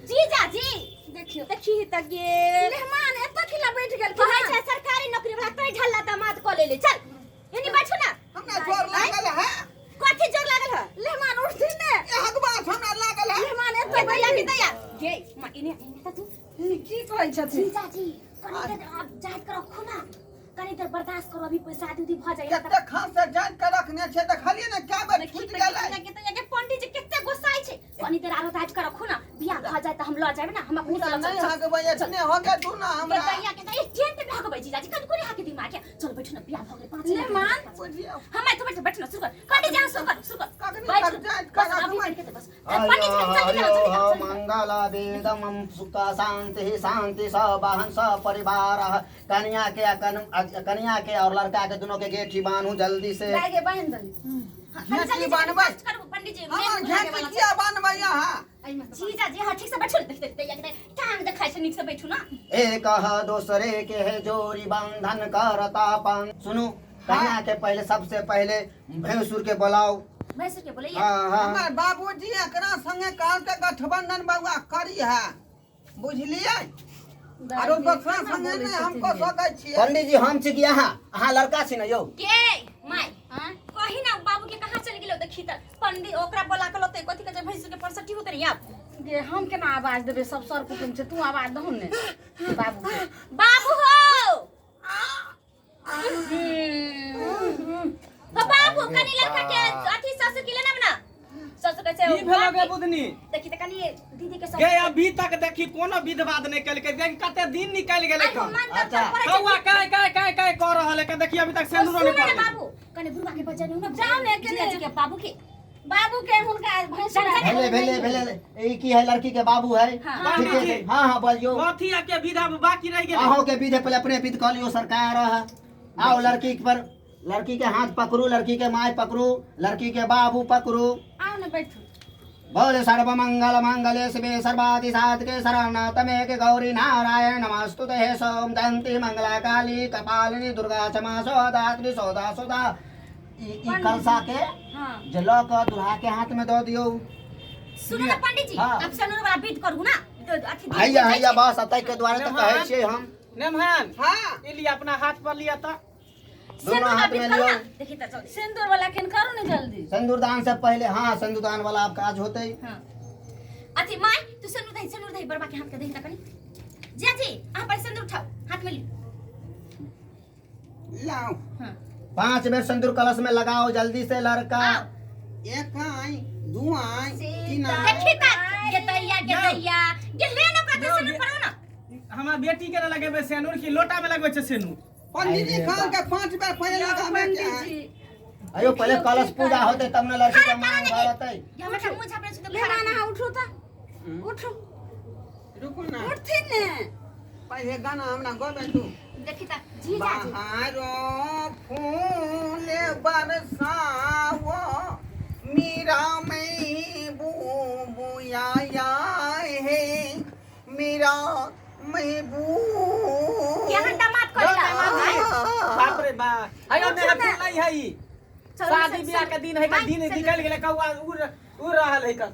जीजा जी देखियो देखी त गे मेहमान एत किला बैठ गेल कहै छै सरकारी नौकरी वाला तोय झल्ला दामाद क ले चल एनी बैठो ना हमरा जोर लागल है कथि जोर लागल है मेहमान उठथिन ने एक बात हमरा लागल है मेहमान एत के बैठ भैया की गेल तैया गे मा इने त तू की कहै छथिन जीजा जी कनी देर आप जाइत कर रखो ना कनी देर बर्दाश्त करो अभी शादी उदी भ जाए कते खास से जान के रखने छै देखलिए ना क्या बार छूट गेलै के पंडित जी केते गुस्साई छै कनी देर आरो जाइत कर रखो ना बियाह भ जाए त हम ल जाब ना हम अपनी पूरा नहीं हाके भैया छने हो गए तू ना हमरा भैया के त स्टैंड पे भागबै जीजा जी कनी कोरी हाके दिमाग के चल बैठो ना बियाह भ गेलै 5 मेहमान बुझियो हम तो बैठ ना शुरू कर पंडित जी शुरू कर पंडित जी मंगल वेदम सुख शांति शांति सब वाहन सब परिवार कन्या के और लड़का के दोनों के गेठी बांधू जल्दी से लागे बांध दली घेटी बांधबै पंडित जी हमर घेटी किया बांधबै यहाँ जीजा जी हां ठीक से बैठो देखते टांग देखाइ से निक से बैठो ना एक दूसरे के है जोड़ी बंधन करता पन सुनो कन्या के पहले सबसे पहले भैंसुर के बुलाओ भैंसुर के बोले हमर बाबूजी एकरा संगे काल के गठबंधन बउआ करी है बुझलिए आरो दोसरा संगे ने हमको सकै छियै पंडित जी हम छी यहाँ अहाँ लड़का छी न यौ के माय हां कहि ना बाबू के कहां चल गेलो देखी त पंडित ओकरा बोला के लते कथि के भैंसुर के परसठी होते रे आप गे हम केना आवाज देबे सब सर कुटुम छै तू आवाज दहु ने बाबू के बाबू हो बाबू कनी लड़का के अथी ससुर के लेना ना ससुर के ई भेलो गे बुधनी देखी त कनी दीदी के सब गे अभी तक देखी कोनो विधवाद नहीं कल के देख कते दिन निकल गेले कम अच्छा कौआ काय कर रहल है के देखी अभी तक सेनुरो नहीं पड़े बाबू कनी बुढ़वा के बच्चा नहीं ना जाओ ने जीजा जी के बाबू के हुनका भैंसुर भेले ई की है लड़की के बाबू है ठीक है हां बोलियो कथी के विधा बाकी रह गेले अहों के विधे पहले अपने विध कह लियो सरकार आओ लड़की पर लड़की के हाथ पकड़ू लड़की के माय पकड़ू लड़की के बाबू पकड़ू आओ ने बैठो बोले सर्व मंगल मंगले शिवे सर्वादि साधके शरणतमे के गौरी नारायण नमस्तुते सोम जयंती मंगला काली कपालिनी दुर्गा क्षमा सौदा त्रिसौदा सौदा ई कलसा के हां जलो का दुल्हा के हाथ में दो दियो सुनो ना पंडित जी अब सनुर वाला बीट करू ना तो अथी हैया बस अतै के द्वारे तो कहै छियै हम नेमहान हां ई लिया अपना हाथ पर लिया त दोनों हाथ में लियो देखी त जल्दी सिंदूर वाला केन करू ने जल्दी सिंदूर दान से पहले हां सिंदूर दान वाला आप काज होते हां अथी माय तू सिंदूर दही बड़बा के हाथ के दही त कनी जी जी आ पर सिंदूर उठाओ हाथ में लाओ हां 5 बेर सिंदूर कलश में लगाओ जल्दी से लड़का एक आई दू आई तीन आई देखी त गेतैया गे ले न का सिंदूर पड़ो ना हमरा बेटी के लगेबे सेनुर की लोटा में लगबे छै सेनुर पंडित जी खान के 5 बार पहले लगावे के है अयो पहले कलश पूजा होते तब न लड़की का मांग भरतै हमरा का मुंह झापरे से तो मेहमान आ उठो त उठो रुको ना उठथिन ने पहले गाना हमरा गावे तू देखी त जीजा जी बहारो फूल बरसाओ मीरा में बुया है मीरा महबूब क्या दामाद करेला बाप रे बा आयो ने फूल नहीं है ई शादी ब्याह के दिन है के दिन निकल गेले कौआ उड़ रहल है का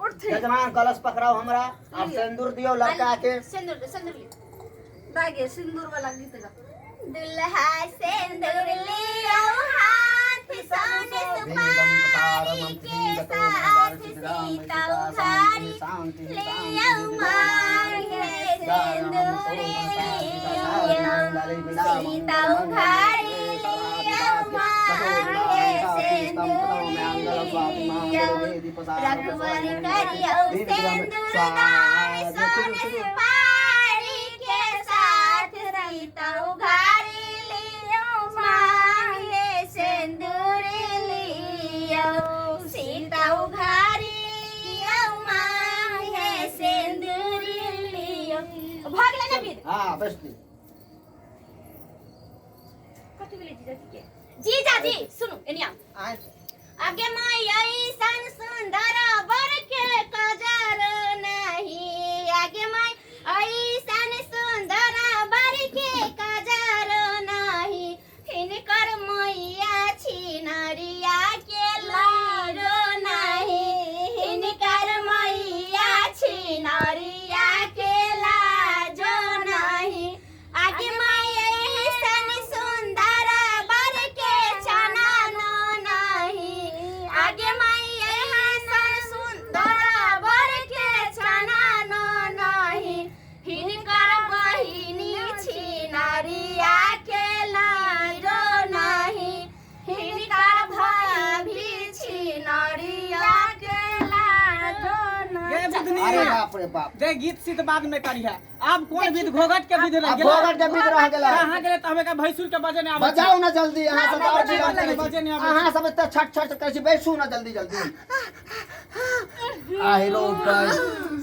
उठथिन यजमान कलश पकड़ाओ हमरा अब सिंदूर दियो लड़का के सिंदूर ले लागे सिंदूर वाला गीत गा दुल्हा सिंदूर लियो हाथ सोने सुपारी के साथ सीता उधारी लियो मांगे सिंदूर लियो सीता उधारी लियो मांगे सिंदूर लियो रघुवर करियो सिंदूर दान सोने सुपारी के साथ सीता उधारी लियो मांगे सिंदूर लियो सीता उधारी लियो मांगे सिंदूर लियो भाग लेना फिर हां बस कथि बोले जीजा जी सुनो एनिया आगे माई ऐसन सुंदर बर के कजर नहीं आगे माई ऐसन सुंदर बर के कजर नहीं हिनकर मैया छिनरिया के लारो नहीं हिनकर मैया छिनरिया अरे बाप रे बाप दे गीत सीत बाद में करिया अब कौन विध घोघट के विध रह अब गेला घोघट के विध रह गेला कहां गेले त हमें का भैंसुर के बजे ने आबै बजाओ ना जल्दी अहाँ सब और बजे बजे ने आबै अहाँ सब त छट छट कर छी बैसू ना जल्दी जल्दी आहि रो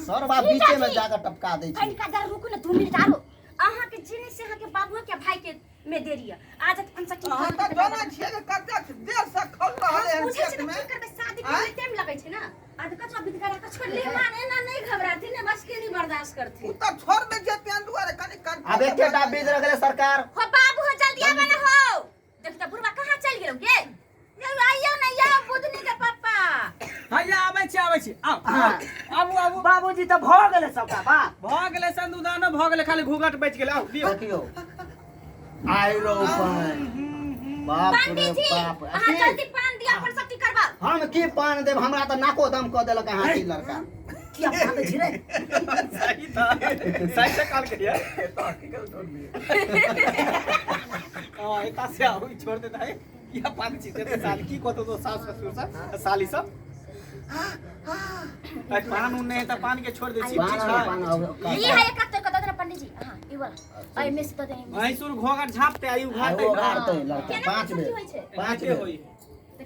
सरबा बीचे में जाकर टपका दै छी कनिका देर रुकू ना 2 मिनट आरो अहाँ के जिनी से अहाँ के बाबू के भाई के में देरी है आज पंसा की अहाँ त जाना छियै जे कते देर से खल रहल है पूछे खेत छै में की करबे शादी के टाइम लगै छै ना आज कचरा बिद करा के छोड़ ले माने ना नहीं घबराती ने बस के नहीं बर्दाश्त करती उ त छोड़ दे जे तें दुआरे कनि कर अब एकेटा बीज रह गेले सरकार हो बाबू हो जल्दी आवे ना हो देख त बुढ़वा कहां चल गेलो गे ये आइयो ना या बुधनी के पापा हैया आबै छी आबू आबू बाबूजी त भ गेले सबका बात भ गेले संदूदानो भ गेले खाली घूघट बच गेले आउ दियो देखियो आइ रो बाप रे पंडित जी बाप अहाँ जल्दी पान दिया पर सती करबा हम की पान देब हमरा त नाको दम क देलक अहाँ की लड़का क्या पान दे छी रे सही से कॉल करिया हां एता से आउ छोड़ देता है या पान चीज ते साल की को तो सास ससुर सब साली सब पान उन नहीं त पान के छोड़ दे छी ठीक है ये है कत्ते कत्ते तेरा पंडित जी हां ई वाला आई मिस तो दे भैंसुर घोघट झापते आई उघारते उघारते लड़का पांच 5 बेर होय छै 5 के बेर होई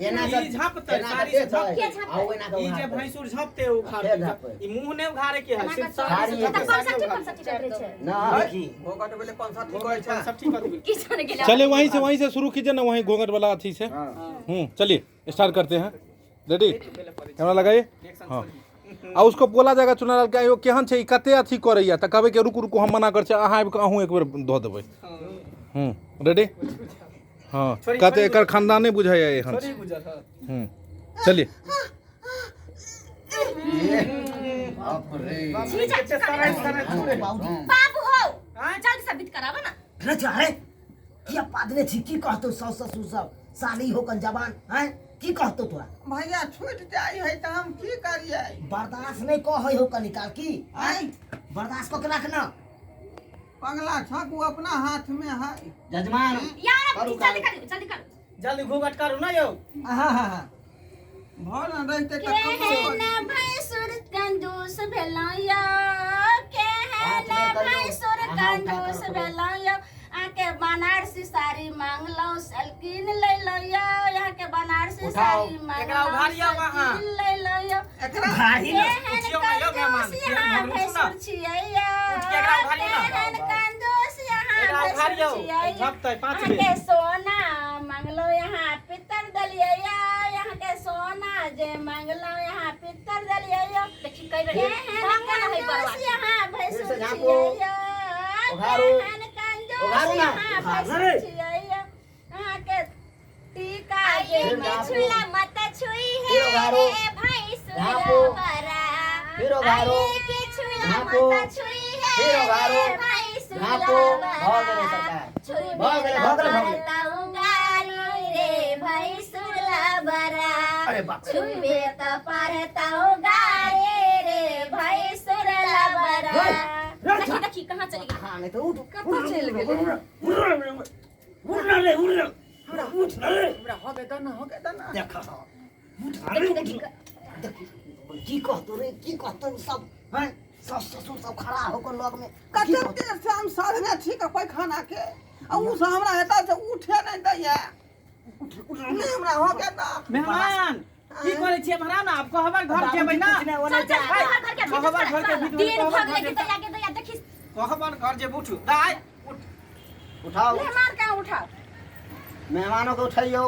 एना ई झापते सारी से झापते आउ एना का ई जे भैंसुर झापते उघारते ई मुंह ने उघारे के है सिर्फ सारी से कौन सा चीज करे छै ना भोगट बेले पंसा ठीक होय छै सब ठीक कर दे किस ने गेला चलिए वहीं से शुरू कीजिए ना वहीं घोंघट वाला अथी से चलिए स्टार्ट करते हैं रेडी कैमरा लगाइए हाँ आ उसको बोला जाएगा चुना लाल के केहन छै ई कते अथी करैया त कहबै कि रुकू रुकू हम मना कर छै अहाँ आबि के अहूँ एक बेर दऽ देबै रेडी हाँ कहते एकर खानदाने बुझाइया एहन छोरी गुजर हां चलिए बाप रे बाबू हो जल्दी से बित करावा ना रे चाहे किया पादले छी की कहतो सास ससुर सब साली हो कन जवान हैं की कहतो तोरा भैया छूट जाई है त हम की करियै बर्दाश्त नहीं कहै हो कनी काल की हैं बर्दाश्त क के रखना पगला छाकू अपना हाथ में है जजमान यार जल्दी कर जल्दी घूघट करू ना यो आहा भर न रहते त कहना भैंसुर कंजूस भेलैया कहना भैंसुर कंजूस भेलैया आके बनारसी साड़ी मांगलो सलकिन ले लैया यहाँ के बनारसी साड़ी एकरा उघारिया वहां ले लैया एकरा भारी न पूछियो ना यो मेहमान यहाँ भैंसुर छियैया एकरा उघारियो ना कंजूस यहाँ एकरा भैंसुर उघारियो छियैया झपतै 5 यहाँ बेर के सोना मांगलो यहाँ पितर दलिया यहाँ के सोना जे मांगलो यहाँ पितर दलिया देखी कई बेर भांगा ना है बरवा यहाँ भैंसुर छियैया उघारू उघारू ना भैंसुर छियैया यहाँ के टीका जे में छुला मत छुई है रे भैंसुर बरा फिर उघारू के छुला झापू मत छुई है फिर उघारू रे भैंसुर झापू बरा भ गेले सरकार छुई भ गेले भ गेले उगारी रे भैंसुर बरा अरे बाप रे छुबे त परता उगारी रे भैंसुर बरा देखी देखी कहां चली गई हां नहीं तो उठ कहां चल गई देखी देखी की कहतो रे की कहतो सब हैं सास ससुर सब खड़ा हो कर लग में कते देर से हम साधने ठीक है पैखाना के आ उ से हमरा हेता से उठे नहीं दैया नहीं हमरा हो गया ना मेहमान की करे छियै भरा ना आपको हमार घर के बैना हमार घर के दिन भगले के दया के दया देखी हमार घर जे उठू दाई उठाओ मेहमान का उठाओ मेहमानों को उठाइयो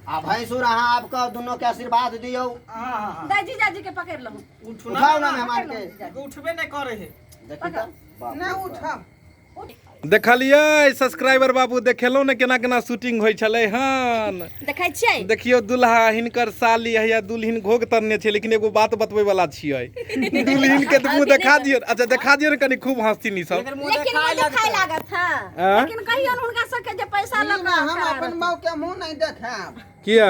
आ भैंसुर अहाँ आपका दोनों के आशीर्वाद दियो दादी जाजी के पकड़ लो उठू उठाओ ना मेहमान के उठबे नहीं करे है देखी त नहीं उठा देखलियै सब्सक्राइबर बाबू देखेलौ ने केना केना शूटिंग होइ छलै हन देखै छियै देखियो दुल्हा हिनकर साली है दुल्हिन घोग तरने छै लेकिन एगो बात बतबै वाला छियै दुल्हिन के मुंह देखा दियौ अच्छा देखा दियौ ने कनी खूब हंसती नी सब लेकिन मुंह लेकिन देखाय वो दिखाई लगता लागत है लेकिन कहियो न हुनका सब के जे पैसा ना हम लगा अपन माँ के मुंह नहीं देखाब किया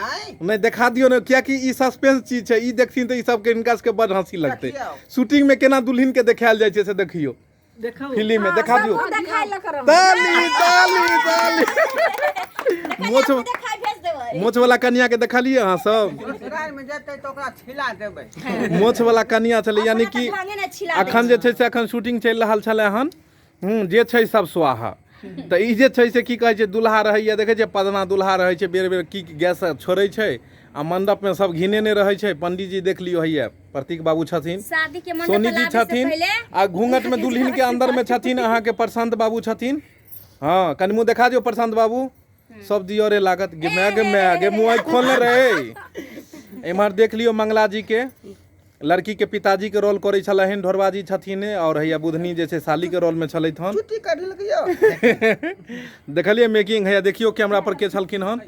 आई नहीं देखा दियो ने किया कि ई सस्पेंस चीज छै ई देखथिन त ई सब के इनका सबके बड़ हंसी लगतै देखियौ। शूटिंग में केना दुल्हिन के देखायल जाइ छै से देखियो देखो फिल्म में देखा दियो देखाय ल करम ताली ताली ताली मोछ देखाय भेज देबै मोछ वाला कन्या के देखलिए अहाँ सब ससुराल में जेतै तो ओकरा छिला देबै मोछ वाला कन्या छलै यानी कि ढंगे ने छिला अखन जे छै से अखन शूटिंग चलि रहल छलै हन जे छै सब स्वाहा तऽ ई जे छै से की कहै छै दुल्हा रहैया देखै छै पदना दुल्हा रहै छै बेर बेर की गैस छोड़ै छै आ मंडप में सब घिने ने रहै छै पंडित जी देख लियो हैया प्रतीक बाबू छथिन शादी के मंडप सोनी जी लाबे से छथिन पहले आ घूंघट में दुल्हन के अंदर में छथिन अहाँ के प्रशांत बाबू छथिन हाँ कनि मुँह देखा दियो प्रशांत बाबू सब दियोरे लागत गे मुँह खोलने रहे एम्हर देख लियो मंगला जी के लड़की के पिताजी के रोल करे छलहिन ढोरबा जी छथिन और हैया बुधनी जे छै साली के रोल में छलैथ हन छुट्टी काट लेलियो देखलिए मेकिंग हैया देखियो कैमरा पर के छलखिन हन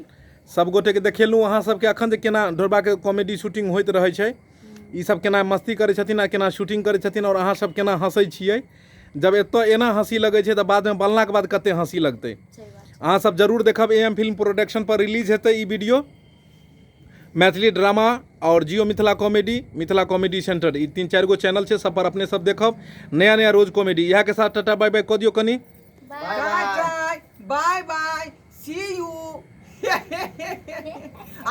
सब गोटे के देखेलहुँ अहाँ सबके अखन जे केना ढोरबा के कॉमेडी शूटिंग होइत रहै छै ई सब केना मस्ती करै छथिन आ केना शूटिंग करै छथिन और अहाँ सब केना हंसै छियै जब एतऽ एना हंसी लगै छै तऽ बादमे बनलाके बाद कते हंसी लगतै अहाँ सब जरूर देखब AM फिल्म प्रोडक्शन पर रिलीज हेतै ई वीडियो मैथिली ड्रामा और जियो मिथिला कॉमेडी सेंटर ई 3-4 गो चैनल छै सब पर अपने सब देखब नया नया रोज कॉमेडी इएह के साथ टाटा बाय बाय कऽ दियो कनी बाय बाय सी यू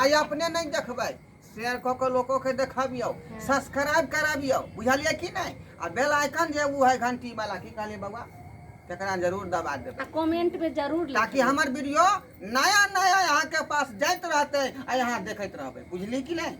आई अपने नहीं देखबै शेयर कऽ के लोगों के देखाबियो सब्सक्राइब कराबियो बुझलिए कि नहीं आ बेल आइकन जे वो है घंटी वाला की कहलिए बाबा तकरा जरूर दबा देबै कमेंट में जरूर ताकि हमर वीडियो नया नया यहाँ के पास जाइत रहते आ यहाँ देखैत रहबै बुझली कि नहीं